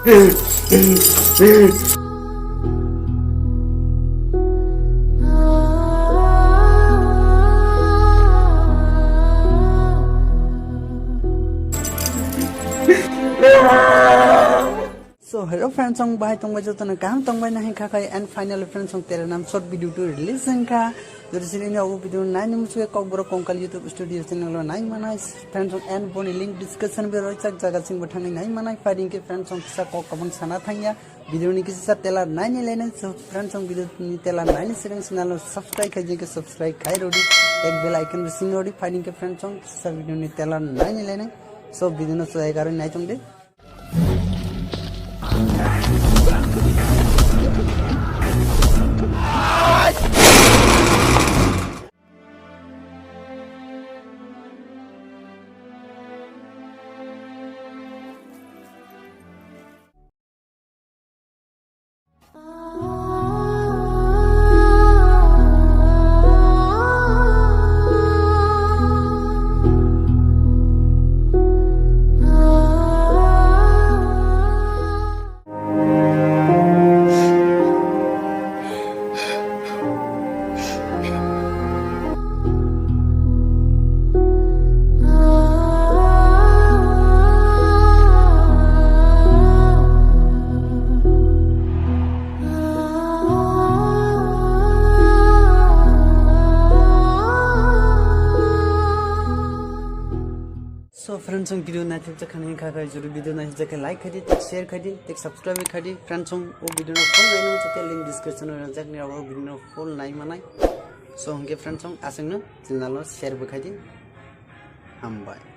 So hello friends, song bye tong bajo tona kam tong bye nahi kha kai and finally friends song tere naam short video to release ka jodi sini ni agu video nai nim su Kokborok kongkal YouTube studio channel lo nai manai friends song and boni link discussion be roi chak jaga sing bathang nai manai fighting ke friends song sa ko kabang sana thangya video ni kisi sa tela nai ni lene so friends song video ni tela nai ni sering channel lo subscribe khai je ke subscribe khai rodi ek bell icon be sing rodi fighting ke friends song sa video ni tela nai ni lene so video no so ai karon nai chong de So friends song video na thik khani kha kai juru video na jake like khadi tek share khadi tek subscribe khadi friends song o video no full nai no jake link description ro jak ni abo video no full nai manai so hongke friends song asang no channel no share ba khadi ham bye